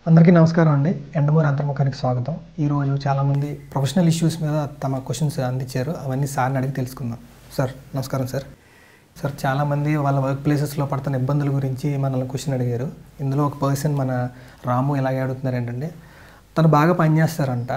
అందరికీ నమస్కారం అండి. ఎండమూరి అంతర్ముఖానికి స్వాగతం. ఈరోజు చాలామంది ప్రొఫెషనల్ ఇష్యూస్ మీద తమ క్వశ్చన్స్ అందించారు. అవన్నీ సార్ని అడిగి తెలుసుకుందాం. సార్ నమస్కారం సార్. సార్ చాలామంది వాళ్ళ వర్క్ ప్లేసెస్లో పడుతున్న ఇబ్బందుల గురించి మనల్ని క్వశ్చన్ అడిగారు. ఇందులో ఒక పర్సన్ మన రాము ఎలాగే అడుగుతున్నారు ఏంటంటే, తను బాగా పని చేస్తారంట,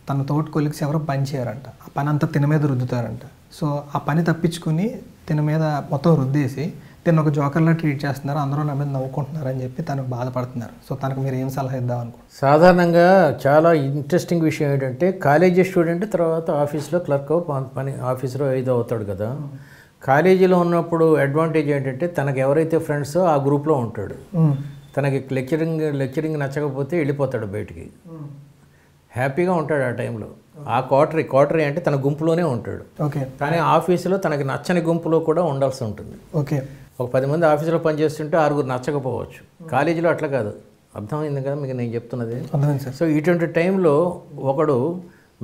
తన తోటి కొలిక్స్ ఎవరో పని చేయరంట, ఆ పని అంతా తిన మీద రుద్దుతారంట. సో ఆ పని తప్పించుకుని తిన మీద మొత్తం రుద్దేసి తిన్న ఒక జోకర్లా ట్రీట్ చేస్తున్నారు, అందరూ నా మీద నవ్వుకుంటున్నారు అని చెప్పి తనకు బాధపడుతున్నారు. సో తనకు మీరు ఏం సలహా ఇద్దాం అనుకుంటున్నారు? సాధారణంగా చాలా ఇంట్రెస్టింగ్ విషయం ఏంటంటే, కాలేజీ స్టూడెంట్ తర్వాత ఆఫీస్లో క్లర్క్ పని ఆఫీస్లో ఏదో అవుతాడు కదా. కాలేజీలో ఉన్నప్పుడు అడ్వాంటేజ్ ఏంటంటే, తనకు ఎవరైతే ఫ్రెండ్సో ఆ గ్రూప్లో ఉంటాడు. తనకి లెక్చరింగ్ నచ్చకపోతే వెళ్ళిపోతాడు బయటికి, హ్యాపీగా ఉంటాడు ఆ టైంలో. ఆ క్వార్టరీ అంటే తన గుంపులోనే ఉంటాడు. ఓకే. కానీ ఆఫీసులో తనకి నచ్చని గుంపులో కూడా ఉండాల్సి ఉంటుంది. ఓకే. ఒక 10 మంది ఆఫీసులో పనిచేస్తుంటే 6 నచ్చకపోవచ్చు. కాలేజీలో అట్లా కాదు. అర్థమైంది కదా మీకు నేను చెప్తున్నది? అర్థమైంది సార్. సో ఇటువంటి టైంలో ఒకడు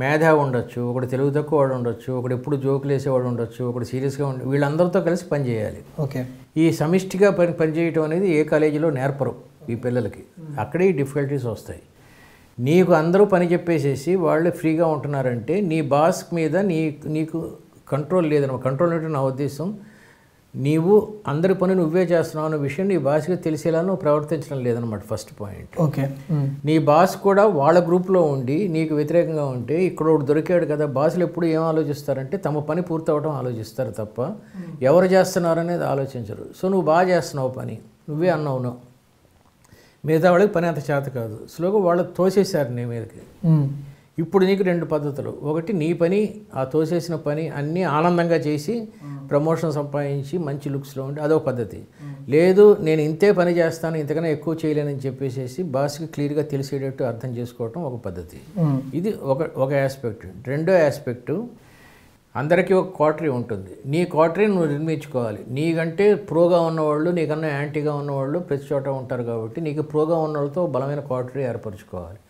మేధావి ఉండొచ్చు, ఒకడు తెలుగు తక్కువ వాడు ఉండొచ్చు, ఒకడు ఎప్పుడు జోకులు వేసేవాడు ఉండొచ్చు, ఒకడు సీరియస్గా వీళ్ళందరితో కలిసి పనిచేయాలి. ఓకే. ఈ సమిష్టిగా పనిచేయటం అనేది ఏ కాలేజీలో నేర్పరు ఈ పిల్లలకి. అక్కడే ఈ డిఫికల్టీస్ వస్తాయి. నీకు అందరూ పని చెప్పేసేసి వాళ్ళు ఫ్రీగా ఉంటున్నారంటే నీ బాస్ మీద నీకు కంట్రోల్ లేదన్నమాట. కంట్రోల్ అంటే నా ఉద్దేశం, నీవు అందరి పని నువ్వే చేస్తున్నావు అన్న విషయం నీ బాస్కి తెలిసేలా నువ్వు ప్రవర్తించడం లేదనమాట ఫస్ట్ పాయింట్. ఓకే. నీ బాస్ కూడా వాళ్ళ గ్రూప్లో ఉండి నీకు వ్యతిరేకంగా ఉంటే, ఇక్కడ ఒకడు దొరికాడు కదా. బాసులు ఎప్పుడు ఏం ఆలోచిస్తారంటే తమ పని పూర్తవడం ఆలోచిస్తారు తప్ప ఎవరు చేస్తున్నారు అనేది ఆలోచించరు. సో నువ్వు బాగా చేస్తున్నావు పని, నువ్వే అన్నావు, మిగతా వాళ్ళకి పని అంత చేత కాదు. స్లోగా వాళ్ళు తోసేశారు నీ మీదకి. ఇప్పుడు నీకు 2 పద్ధతులు. ఒకటి, నీ పని ఆ తోసేసిన పని అన్నీ ఆనందంగా చేసి ప్రమోషన్ సంపాదించి మంచి లుక్స్లో ఉండి అదొక పద్ధతి. లేదు, నేను ఇంతే పని చేస్తాను, ఇంతకన్నా ఎక్కువ చేయలేనని చెప్పేసి బాస్కి క్లియర్గా తెలిసేటట్టు అర్థం చేసుకోవటం ఒక పద్ధతి. ఇది ఒక ఆస్పెక్ట్. రెండో ఆస్పెక్టు, అందరికీ ఒక క్వార్టరీ ఉంటుంది. నీ క్వార్టరీ నువ్వు నిర్మించుకోవాలి. నీకంటే ప్రోగా ఉన్నవాళ్ళు, నీకన్నా యాంటీగా ఉన్నవాళ్ళు ప్రతి చోట ఉంటారు కాబట్టి నీకు ప్రోగా ఉన్న వాళ్ళతో బలమైన క్వార్టరీ ఏర్పరచుకోవాలి.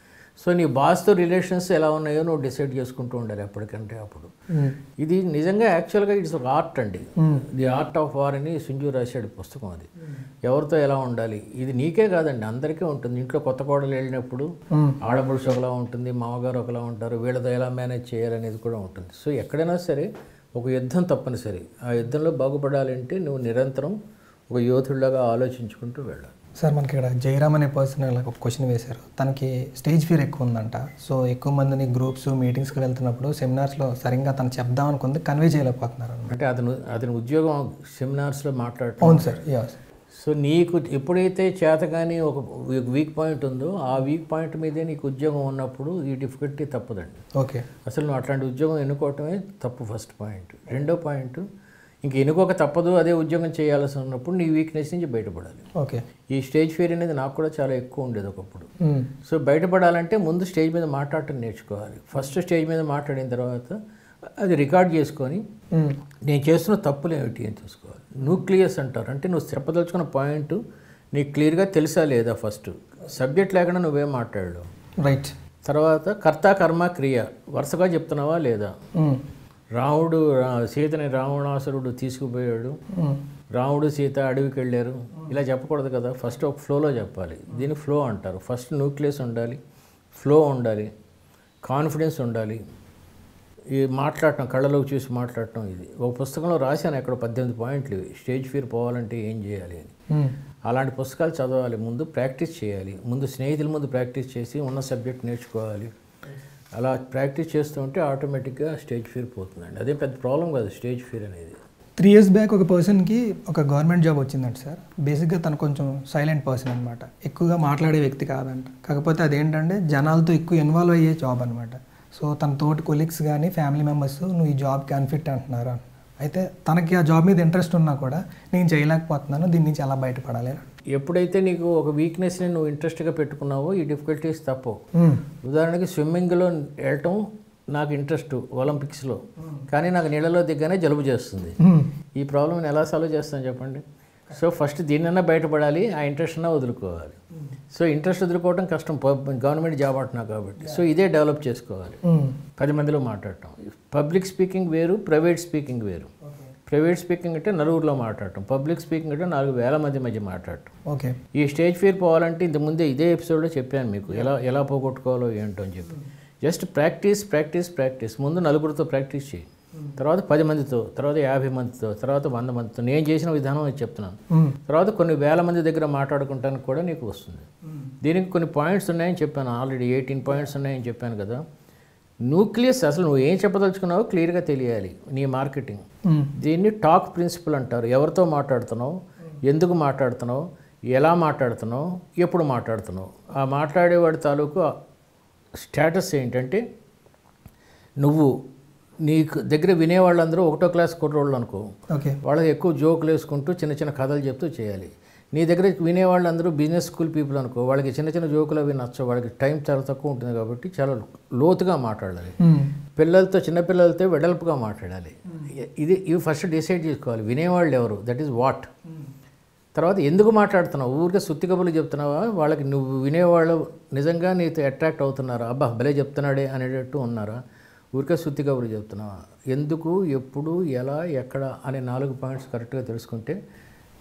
సో నీ బాస్తో రిలేషన్స్ ఎలా ఉన్నాయో నువ్వు డిసైడ్ చేసుకుంటూ ఉండాలి ఎప్పటికంటే అప్పుడు. ఇది నిజంగా యాక్చువల్గా ఇట్స్ ఒక ఆర్ట్ అండి. ది ఆర్ట్ ఆఫ్ వార్ అని సింజు రాశాడు పుస్తకం. అది ఎవరితో ఎలా ఉండాలి, ఇది నీకే కాదండి అందరికీ ఉంటుంది. ఇంట్లో కొత్త కోడలు వెళ్ళినప్పుడు ఆడపడుచు ఒకలా ఉంటుంది, మామగారు ఒకలా ఉంటారు, వీళ్ళతో ఎలా మేనేజ్ చేయాలనేది కూడా ఉంటుంది. సో ఎక్కడైనా సరే ఒక యుద్ధం తప్పనిసరి. ఆ యుద్ధంలో బాగుపడాలంటే నువ్వు నిరంతరం ఒక యోధుడిలాగా ఆలోచించుకుంటూ వెళ్ళాలి. సార్ మనకి ఇక్కడ జయరామ్ అనే పర్సన్ ఒక క్వశ్చన్ వేశారు. తనకి స్టేజ్ ఫియర్ ఎక్కువ ఉందంట. సో ఎక్కువ మందిని గ్రూప్స్ మీటింగ్స్కి వెళ్తున్నప్పుడు సెమినార్స్లో సరిగ్గా తను చెప్దాం అనుకుంది కన్వే చేయలేకపోతున్నారు. అంటే అతని ఉద్యోగం సెమినార్స్లో మాట్లాడటం. అవును సార్. యస్. సో నీకు ఎప్పుడైతే చేతగాని ఒక వీక్ పాయింట్ ఉందో ఆ వీక్ పాయింట్ మీదే నీకు ఉద్యోగం ఉన్నప్పుడు ఈ డిఫికల్టీ తప్పదండి. ఓకే. అసలు నువ్వు అట్లాంటి ఉద్యోగం ఎన్నుకోవటమే తప్పు ఫస్ట్ పాయింట్. రెండో పాయింట్, ఇంక ఎన్నుకోక తప్పదు, అదే ఉద్యోగం చేయాల్సి ఉన్నప్పుడు నీ వీక్నెస్ నుంచి బయటపడాలి. ఓకే. ఈ స్టేజ్ ఫియర్ అనేది నాకు కూడా చాలా ఎక్కువ ఉండేది ఒకప్పుడు. సో బయటపడాలంటే ముందు స్టేజ్ మీద మాట్లాడటం నేర్చుకోవాలి. ఫస్ట్ స్టేజ్ మీద మాట్లాడిన తర్వాత అది రికార్డ్ చేసుకొని నేను చేస్తున్న తప్పులు ఏమిటి అని చూసుకోవాలి. న్యూక్లియస్ అంటారు, అంటే నువ్వు చెప్పదలుచుకున్న పాయింట్ నీకు క్లియర్గా తెలుసా లేదా. ఫస్ట్ సబ్జెక్ట్ లేకుండా నువ్వేం మాట్లాడలేవు. రైట్. తర్వాత కర్త కర్మ క్రియ వరుసగా చెప్తున్నావా లేదా. రాముడు సీతని రావణాసురుడు తీసుకుపోయాడు, రాముడు సీత అడవికి వెళ్ళారు, ఇలా చెప్పకూడదు కదా. ఫస్ట్ ఒక ఫ్లోలో చెప్పాలి. దీన్ని ఫ్లో అంటారు. ఫస్ట్ న్యూక్లియస్ ఉండాలి, ఫ్లో ఉండాలి, కాన్ఫిడెన్స్ ఉండాలి, ఈ మాట్లాడటం కళ్ళలోకి చూసి మాట్లాడటం. ఇది ఒక పుస్తకంలో రాశాను అక్కడ 18 పాయింట్లు ఇవి. స్టేజ్ ఫియర్ పోవాలంటే ఏం చేయాలి అని. అలాంటి పుస్తకాలు చదవాలి, ముందు ప్రాక్టీస్ చేయాలి, ముందు స్నేహితుల ముందు ప్రాక్టీస్ చేసి ఉన్న సబ్జెక్ట్ నేర్చుకోవాలి. అలా ప్రాక్టీస్ చేస్తూ ఉంటే ఆటోమేటిక్గా స్టేజ్ ఫియర్ పోతుందండి. అదే పెద్ద ప్రాబ్లం కాదు స్టేజ్ ఫియర్ అనేది. 3 years బ్యాక్ ఒక పర్సన్కి ఒక గవర్నమెంట్ జాబ్ వచ్చిందంట సార్. బేసిక్గా తను కొంచెం సైలెంట్ పర్సన్ అనమాట, ఎక్కువగా మాట్లాడే వ్యక్తి కాదంట. కాకపోతే అదేంటంటే జనాలతో ఎక్కువ ఇన్వాల్వ్ అయ్యే జాబ్ అనమాట. సో తన తోటి కొలీగ్స్ కానీ ఫ్యామిలీ మెంబర్స్ నువ్వు ఈ జాబ్కి అన్ఫిట్ అంటున్నారు. అయితే తనకి ఆ జాబ్ మీద ఇంట్రెస్ట్ ఉన్నా కూడా నేను చేయలేకపోతున్నాను, దీని నుంచి ఎలా బయటపడాలి. ఎప్పుడైతే నీకు ఒక వీక్నెస్ని నువ్వు ఇంట్రెస్ట్గా పెట్టుకున్నావో ఈ డిఫికల్టీస్ తప్పు. ఉదాహరణకి స్విమ్మింగ్లో వెళ్ళటం నాకు ఇంట్రెస్ట్ ఒలింపిక్స్లో, కానీ నాకు నీళ్ళలో దిగ్గానే జలుబు చేస్తుంది. ఈ ప్రాబ్లమ్ని ఎలా సాల్వ్ చేస్తాను చెప్పండి. సో ఫస్ట్ దీన్నన్నా బయటపడాలి, ఆ ఇంట్రెస్ట్ అన్నా వదులుకోవాలి. సో ఇంట్రెస్ట్ వదులుకోవడం కష్టం, గవర్నమెంట్ జాబ్ అంటున్నా కాబట్టి. సో ఇదే డెవలప్ చేసుకోవాలి. 10 మందిలో మాట్లాడటం. పబ్లిక్ స్పీకింగ్ వేరు, ప్రైవేట్ స్పీకింగ్ వేరు. ప్రైవేట్ స్పీకింగ్ అంటే నలుగురిలో మాట్లాడటం, పబ్లిక్ స్పీకింగ్ అంటే 4,000 మంది మధ్య మాట్లాడటం. ఓకే. ఈ స్టేజ్ ఫియర్ పోవాలంటే ఇంతకుముందే ఇదే ఎపిసోడ్లో చెప్పాను మీకు ఎలా పోగొట్టుకోవాలో ఏంటో అని చెప్పి. Just practice. ముందు నలుగురితో ప్రాక్టీస్ చేయి, తర్వాత 10 మందితో, తర్వాత 50 మందితో, తర్వాత 100 మందితో. నేను చేసిన విధానం అది చెప్తున్నాను. తర్వాత కొన్ని వేల మంది దగ్గర మాట్లాడుకుంటానికి కూడా నీకు వస్తుంది. దీనికి కొన్ని పాయింట్స్ ఉన్నాయని చెప్పాను ఆల్రెడీ, 18 పాయింట్స్ ఉన్నాయని చెప్పాను కదా. న్యూక్లియస్ అసలు నువ్వు ఏం చెప్పదలుచుకున్నావో క్లియర్గా తెలియాలి నీ మార్కెటింగ్. దీన్ని టాక్ ప్రిన్సిపల్ అంటారు. ఎవరితో మాట్లాడుతున్నావు, ఎందుకు మాట్లాడుతున్నావు, ఎలా మాట్లాడుతున్నావు, ఎప్పుడు మాట్లాడుతున్నావు. ఆ మాట్లాడేవాడి తాలూకు స్టేటస్ ఏంటంటే, నువ్వు నీకు దగ్గర వినేవాళ్ళందరూ 1వ క్లాస్ కుర్రోళ్ళు అనుకో, వాళ్ళకి ఎక్కువ జోకులు వేసుకుంటూ చిన్న చిన్న కథలు చెప్తూ చేయాలి. నీ దగ్గర వినేవాళ్ళందరూ బిజినెస్ స్కూల్ పీపుల్ అనుకో, వాళ్ళకి చిన్న చిన్న జోకులు అవి నచ్చవు, వాళ్ళకి టైం చాలా తక్కువ ఉంటుంది కాబట్టి చాలా లోతుగా మాట్లాడాలి. చిన్నపిల్లలతో వెడల్పుగా మాట్లాడాలి. ఇవి ఫస్ట్ డిసైడ్ చేసుకోవాలి. వినేవాళ్ళు ఎవరు, దట్ ఈజ్ వాట్. తర్వాత ఎందుకు మాట్లాడుతున్నావు, ఊరికే సుత్తి కబుర్లు చెప్తున్నావా, వాళ్ళకి నువ్వు వినేవాళ్ళు నిజంగా నీతో అట్రాక్ట్ అవుతున్నారా, అబ్బా భలే చెప్తున్నాడే అనేటట్టు ఉన్నారా, ఊరికే సుత్తి కబుర్లు చెప్తున్నావా, ఎందుకు, ఎప్పుడు, ఎలా, ఎక్కడ అనే 4 పాయింట్స్ కరెక్ట్గా తెలుసుకుంటే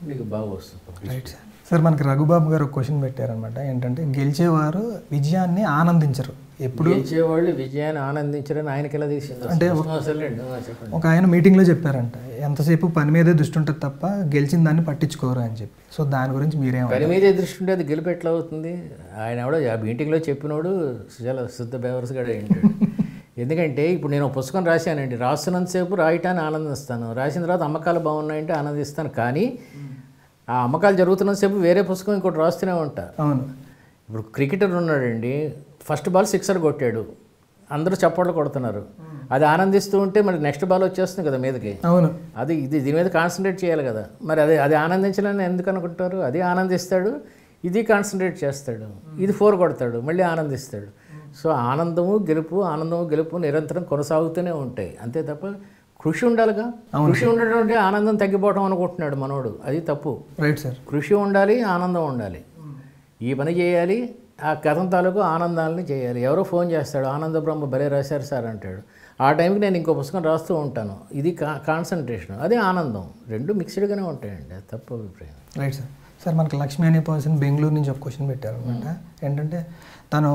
మీకు బాగా వస్తుంది. Right sir. సార్ మనకి రఘుబాబు గారు ఒక క్వశ్చన్ పెట్టారనమాట. ఏంటంటే గెలిచేవారు విజయాన్ని ఆనందించరు, ఎప్పుడు గెలిచేవాళ్ళు విజయాన్ని ఆనందించరని ఆయనకి ఎలా తీసింది అంటే ఒక ఆయన మీటింగ్లో చెప్పారంట, ఎంతసేపు పని మీదే దృష్టి ఉంటుంది తప్ప గెలిచిన దాన్ని పట్టించుకోరు అని చెప్పి. సో దాని గురించి మీరేమో. పని మీదే దృష్టి ఉంటే అది గెలుపు ఎట్లా అవుతుంది? ఆయన ఎవడో ఆ మీటింగ్లో చెప్పినోడు చాలా శుద్ధ బేవర్స్గా ఏంటాడు. ఎందుకంటే ఇప్పుడు నేను పుస్తకం రాశానండి, రాస్తున్నంతసేపు రాయటాన్ని ఆనందిస్తాను, రాసిన తర్వాత అమ్మకాలు బాగున్నాయంటే ఆనందిస్తాను. కానీ ఆ అమ్మకాలు జరుగుతున్నంతసేపు వేరే పుస్తకం ఇంకోటి రాస్తూనే ఉంటా. అవును. ఇప్పుడు క్రికెటర్ ఉన్నాడండి, ఫస్ట్ బాల్ 6 కొట్టాడు, అందరూ చప్పట్లు కొడుతున్నారు, అది ఆనందిస్తూ ఉంటే మరి నెక్స్ట్ బాల్ వచ్చేస్తుంది కదా మీదకి. అవును. దీని మీద కాన్సన్ట్రేట్ చేయాలి కదా. మరి అది ఆనందించాలని ఎందుకు అనుకుంటారు? అది ఆనందిస్తాడు, ఇది కాన్సన్ట్రేట్ చేస్తాడు, ఇది 4 కొడతాడు, మళ్ళీ ఆనందిస్తాడు. సో ఆనందము గెలుపు నిరంతరం కొనసాగుతూనే ఉంటాయి, అంతే తప్ప కృషి ఉండాలిగా. కృషి ఉండడం అంటే ఆనందం తగ్గిపోవడం అనుకుంటున్నాడు మనోడు, అది తప్పు. Right sir. కృషి ఉండాలి, ఆనందం ఉండాలి. ఈ పని చేయాలి, ఆ కథం తాలూకు ఆనందాలని చేయాలి. ఎవరో ఫోన్ చేస్తాడు, ఆనంద బ్రహ్మ భలే రాశారు సార్ అంటాడు, ఆ టైంకి నేను ఇంకో పుస్తకం రాస్తూ ఉంటాను, ఇది కాన్సన్ట్రేషన్, అదే ఆనందం. రెండు మిక్స్డ్గానే ఉంటాయండి, అది తప్పు అభిప్రాయం. Right sir. సార్ మనకి లక్ష్మి అనే పర్సన్ బెంగళూరు నుంచి ఒక క్వశ్చన్ పెట్టారనమాట. ఏంటంటే తను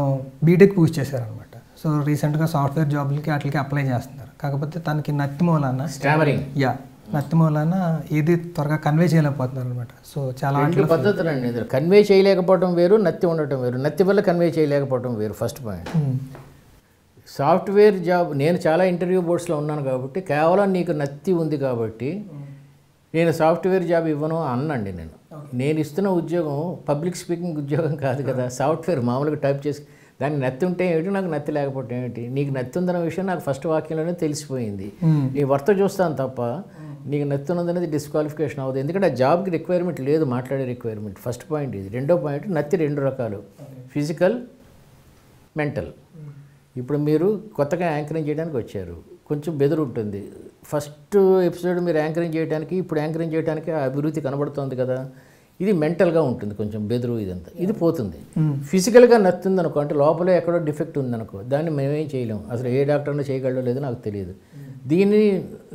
బీటెక్ పూర్తి చేశారనమాట. సో రీసెంట్గా సాఫ్ట్వేర్ జాబ్లకి వాటికి అప్లై చేస్తున్నారు. కాకపోతే తనకి నత్తి మూలాన నత్తి మూలాన ఏది త్వరగా కన్వే చేయలేకపోతున్నారు అనమాట. సో చాలా పద్ధతులు అండి, కన్వే చేయలేకపోవడం వేరు, నత్తి ఉండటం వేరు. నత్తి వల్ల కన్వే చేయలేకపోవడం వేరు. ఫస్ట్ పాయింట్, సాఫ్ట్వేర్ జాబ్ నేను చాలా ఇంటర్వ్యూ బోర్డ్స్లో ఉన్నాను కాబట్టి కేవలం నీకు నత్తి ఉంది కాబట్టి నేను సాఫ్ట్వేర్ జాబ్ ఇవ్వను అన్నండి. నేను ఇస్తున్న ఉద్యోగం పబ్లిక్ స్పీకింగ్ ఉద్యోగం కాదు కదా, సాఫ్ట్వేర్ మామూలుగా టైప్ చేసి దానికి నత్తి ఉంటే ఏమిటి, నాకు నత్తి లేకపోతే ఏమిటి. నీకు నత్తి ఉందన్న విషయం నాకు ఫస్ట్ వాక్యంలోనే తెలిసిపోయింది. నీ వర్త చూస్తాను తప్ప నీకు నత్తి ఉన్నదనేది డిస్క్వాలిఫికేషన్ అవ్వదు, ఎందుకంటే ఆ జాబ్కి రిక్వైర్మెంట్ లేదు, మాట్లాడే రిక్వైర్మెంట్. ఫస్ట్ పాయింట్ ఇది. రెండో పాయింట్, నత్తి 2 రకాలు, ఫిజికల్, మెంటల్. ఇప్పుడు మీరు కొత్తగా యాంకరింగ్ చేయడానికి వచ్చారు, కొంచెం బెదురు ఉంటుంది. ఫస్ట్ ఎపిసోడ్ మీరు యాంకరింగ్ చేయడానికి, ఇప్పుడు యాంకరింగ్ చేయడానికి ఆ అభివృద్ధి కనబడుతుంది కదా, ఇది మెంటల్గా ఉంటుంది, కొంచెం బెదురు ఇదంతా, ఇది పోతుంది. ఫిజికల్గా నత్తుంది అనుకో, అంటే లోపలే ఎక్కడో డిఫెక్ట్ ఉందనుకో, దాన్ని మేమేం చేయలేము, అసలు ఏ డాక్టర్ని చేయగలడో లేదో నాకు తెలియదు, దీన్ని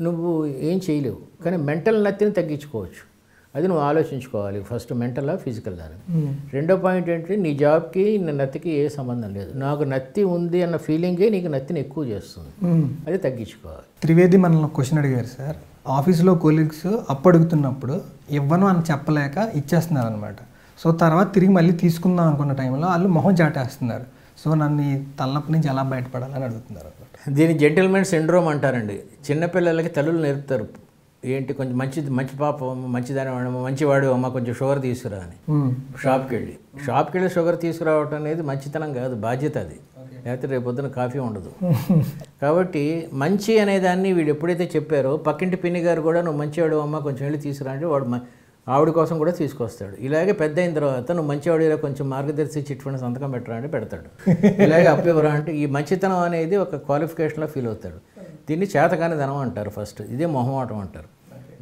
నువ్వు ఏం చేయలేవు. కానీ మెంటల్ నత్తిని తగ్గించుకోవచ్చు, అది నువ్వు ఆలోచించుకోవాలి. ఫస్ట్ మెంటల్లా, ఫిజికల్ దాని. రెండో పాయింట్ ఏంటంటే నీ జాబ్కి నత్తికి ఏ సంబంధం లేదు, నాకు నత్తి ఉంది అన్న ఫీలింగే నీకు నత్తిని ఎక్కువ చేస్తుంది, అది తగ్గించుకోవాలి. త్రివేది మనల్ని క్వశ్చన్ అడిగారు సార్, ఆఫీస్లో కొలీగ్స్ అప్పు అడుగుతున్నప్పుడు ఇవ్వను అని చెప్పలేక ఇచ్చేస్తున్నారు అనమాట. సో తర్వాత తిరిగి మళ్ళీ తీసుకుందాం అనుకున్న టైంలో వాళ్ళు మొహం చాటేస్తున్నారు. సో నన్ను ఈ తలనొప్పి నుంచి ఎలా బయటపడాలని అడుగుతున్నారు అనమాట. దీన్ని జెంటిల్మెన్ సిండ్రోమ్ అంటారండి. చిన్నపిల్లలకి తల్లులు నేర్పుతారు, ఏంటి కొంచెం మంచి పాప, మంచిదాని మంచివాడు అమ్మ, కొంచెం షుగర్ తీసుకురా అని. షాప్కి వెళ్ళి షుగర్ తీసుకురావటం అనేది మంచితనం కాదు, బాధ్యత అది. లేకపోతే రేపు పొద్దున కాఫీ ఉండదు. కాబట్టి మంచి అనేదాన్ని వీడు ఎప్పుడైతే చెప్పారో, పక్కింటి పిన్ని గారు కూడా నువ్వు మంచివాడు అమ్మ కొంచెం వెళ్ళి తీసుకురా అంటే వాడు ఆవిడ కోసం కూడా తీసుకొస్తాడు. ఇలాగే పెద్ద అయిన తర్వాత నువ్వు మంచివాడిలో కొంచెం మార్గదర్శి చిట్ ఫండ్ సంతకం పెట్టరా అంటే పెడతాడు. ఇలాగే అప్పివరా అంటే ఈ మంచితనం అనేది ఒక క్వాలిఫికేషన్లో ఫీల్ అవుతాడు. దీన్ని చేతకాని ధనం అంటారు. ఫస్ట్ ఇదే మొహమాటం అంటారు.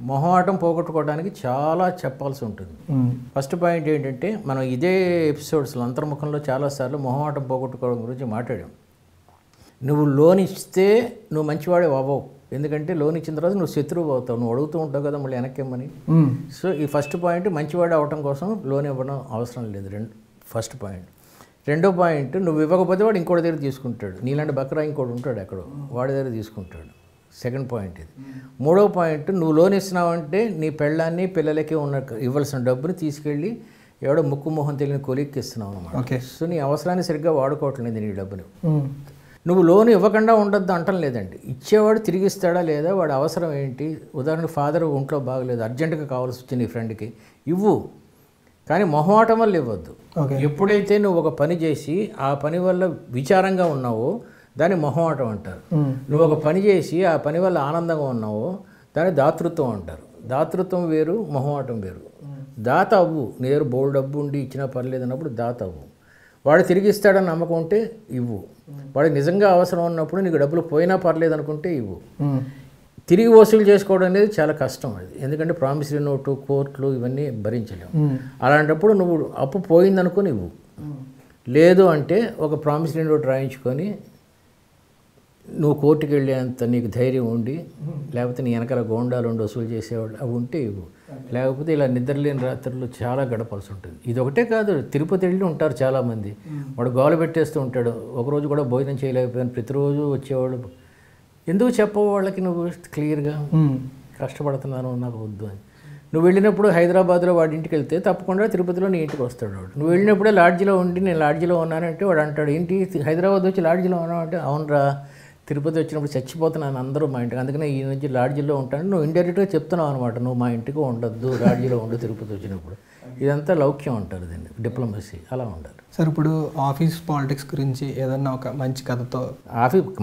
మొహమాటం పోగొట్టుకోవడానికి చాలా చెప్పాల్సి ఉంటుంది. ఫస్ట్ పాయింట్ ఏంటంటే, మనం ఇదే ఎపిసోడ్స్లో అంతర్ముఖంలో చాలాసార్లు మొహమాటం పోగొట్టుకోవడం గురించి మాట్లాడాం. నువ్వు లోన్ ఇస్తే నువ్వు మంచివాడే అవ్వవు, ఎందుకంటే లోన్ ఇచ్చిన తర్వాత నువ్వు శత్రువు అవుతావు, నువ్వు అడుగుతూ ఉంటావు కదా మళ్ళీ వెనక్కిమ్మని. సో ఈ ఫస్ట్ పాయింట్ మంచివాడు అవటం కోసం లోన్ ఇవ్వడం అవసరం లేదు, ఫస్ట్ పాయింట్. రెండో పాయింట్, నువ్వు ఇవ్వకపోతే వాడు ఇంకోటి దగ్గర తీసుకుంటాడు, నీలాంటి బకరా ఇంకోటి ఉంటాడు ఎక్కడో, వాడి దగ్గర తీసుకుంటాడు. సెకండ్ పాయింట్ ఇది. మూడో పాయింట్, నువ్వు లోన్ ఇస్తున్నావంటే నీ పెళ్ళాన్ని పిల్లలకి ఉన్న ఇవ్వాల్సిన డబ్బుని తీసుకెళ్ళి ఎవడో ముక్కు మొహం తెలియని కొలిక్కి ఇస్తున్నావు అన్నమాట. సో నీ అవసరాన్ని సరిగ్గా వాడుకోవట్లేదు నీ డబ్బుని. నువ్వు లోన్ ఇవ్వకుండా ఉండొద్దు అంటం లేదండి, ఇచ్చేవాడు తిరిగి ఇస్తాడా లేదా, వాడి అవసరం ఏంటి. ఉదాహరణకు ఫాదర్ ఒంట్లో బాగలేదు, అర్జెంటుగా కావాల్సి వచ్చింది నీ ఫ్రెండ్కి, ఇవ్వు, కానీ మొహమాటం వల్ల ఇవ్వద్దు. ఎప్పుడైతే నువ్వు ఒక పని చేసి ఆ పని వల్ల విచారంగా ఉన్నావో దాన్ని మొహమాటం అంటారు. నువ్వు ఒక పని చేసి ఆ పని వల్ల ఆనందంగా ఉన్నావో దాన్ని దాతృత్వం అంటారు. దాతృత్వం వేరు, మొహమాటం వేరు. దాత అవ్వు, నీ దగ్గర బోల్డ్ డబ్బు ఉండి ఇచ్చినా పర్లేదు అన్నప్పుడు దాత అవ్వు. వాడు తిరిగి ఇస్తాడని నమ్మకం ఉంటే ఇవ్వు. వాడికి నిజంగా అవసరం ఉన్నప్పుడు నీకు డబ్బులు పోయినా పర్లేదు అనుకుంటే ఇవ్వు. తిరిగి వసూలు చేసుకోవడం అనేది చాలా కష్టం అది, ఎందుకంటే ప్రామిసరీ నోటు, కోర్టులు ఇవన్నీ భరించలేము. అలాంటప్పుడు నువ్వు అప్పు పోయిందనుకొని ఇవ్వు. లేదు అంటే ఒక ప్రామిసరీ నోటు రాయించుకొని నువ్వు కోర్టుకి వెళ్ళేంత నీకు ధైర్యం ఉండి, లేకపోతే నీ వెనకాల గోండాలు ఉండి వసూలు చేసేవాళ్ళు అవి ఉంటే ఇవ్వు. లేకపోతే ఇలా నిద్రలేని రాత్రులు చాలా గడపాల్సి ఉంటుంది. ఇది ఒకటే కాదు, తిరుపతి వెళ్ళి ఉంటారు చాలామంది, వాడు గోల పెట్టేస్తూ ఉంటాడు, ఒకరోజు కూడా భోజనం చేయలేకపోయాను, ప్రతిరోజు వచ్చేవాడు. ఎందుకు చెప్పవు వాళ్ళకి నువ్వు క్లియర్గా, కష్టపడుతున్నాను నాకు వద్దు అని. నువ్వు వెళ్ళినప్పుడు హైదరాబాద్లో వాడి ఇంటికి వెళ్తే తప్పకుండా తిరుపతిలో నీ ఇంటికి వస్తాడు వాడు. నువ్వు వెళ్ళినప్పుడే లాడ్జిలో ఉండి నేను లాడ్జిలో ఉన్నానంటే వాడు అంటాడు, ఏంటి హైదరాబాద్ వచ్చి లాడ్జిలో ఉన్నావు అంటే, అవునరా తిరుపతి వచ్చినప్పుడు చచ్చిపోతున్నాను అందరూ మా ఇంటికి, అందుకనే ఈ నుంచి లాడ్జిలో ఉంటాను. నువ్వు ఇండైరెక్ట్గా చెప్తున్నావు అనమాట, నువ్వు మా ఇంటికి ఉండొద్దు, లాడ్జిలో ఉండు తిరుపతి వచ్చినప్పుడు. ఇదంతా లౌక్యం అంటారు దీన్ని, డిప్లొమసీ. అలా ఉండాలి సార్. ఇప్పుడు ఆఫీస్ పాలిటిక్స్ గురించి ఏదన్నా ఒక మంచి కథతో.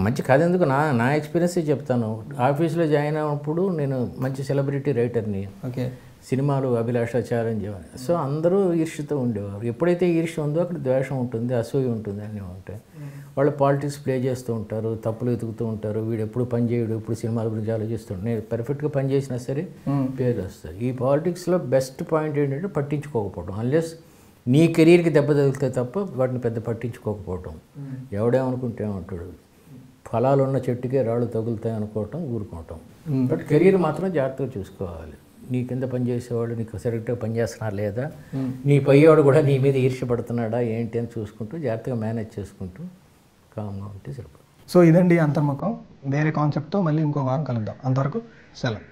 మంచి కథ ఎందుకు, నా ఎక్స్పీరియన్సే చెప్తాను. ఆఫీస్లో జాయిన్ అయినప్పుడు నేను మంచి సెలబ్రిటీ రైటర్ని. ఓకే. సినిమాలు అభిలాష ఛాలెంజ్. సో అందరూ ఈర్ష్యతో ఉండేవారు. ఎప్పుడైతే ఈర్ష్య ఉందో అక్కడ ద్వేషం ఉంటుంది, అసూయ ఉంటుంది, అన్నీ ఉంటాయి. వాళ్ళు పాలిటిక్స్ ప్లే చేస్తూ ఉంటారు, తప్పులు వెతుకుతూ ఉంటారు. వీడు ఎప్పుడు పని చేయడు, ఇప్పుడు సినిమాల గురించి ఆలోచిస్తుంటాడు. నేను పర్ఫెక్ట్గా పని చేసినా సరే పేరు వస్తుంది. ఈ పాలిటిక్స్లో బెస్ట్ పాయింట్ ఏంటంటే పట్టించుకోకపోవడం. అన్లెస్ నీ కెరీర్కి దెబ్బ తగిలితే తప్ప వాటిని పెద్ద పట్టించుకోకపోవటం. ఎవడేమనుకుంటే ఏమంటాడు, ఫలాలు ఉన్న చెట్టుకే రాళ్ళు తగులుతాయి అనుకోవటం, ఊరుకోవటం. బట్ కెరీర్ మాత్రం జాగ్రత్తగా చూసుకోవాలి. నీ కింద పనిచేసేవాడు నీకు సరిగ్గా పనిచేస్తున్నారా లేదా, నీ పయ్యేవాడు కూడా నీ మీద ఈర్ష్యపడుతున్నాడా ఏంటి అని చూసుకుంటూ జాగ్రత్తగా మేనేజ్ చేసుకుంటూ కామ్గా ఉంటే సరిపోతుంది. సో ఇదండి అంతర్ముఖం. వేరే కాన్సెప్ట్తో మళ్ళీ ఇంకో వారం కలుద్దాం. అంతవరకు సెలవు.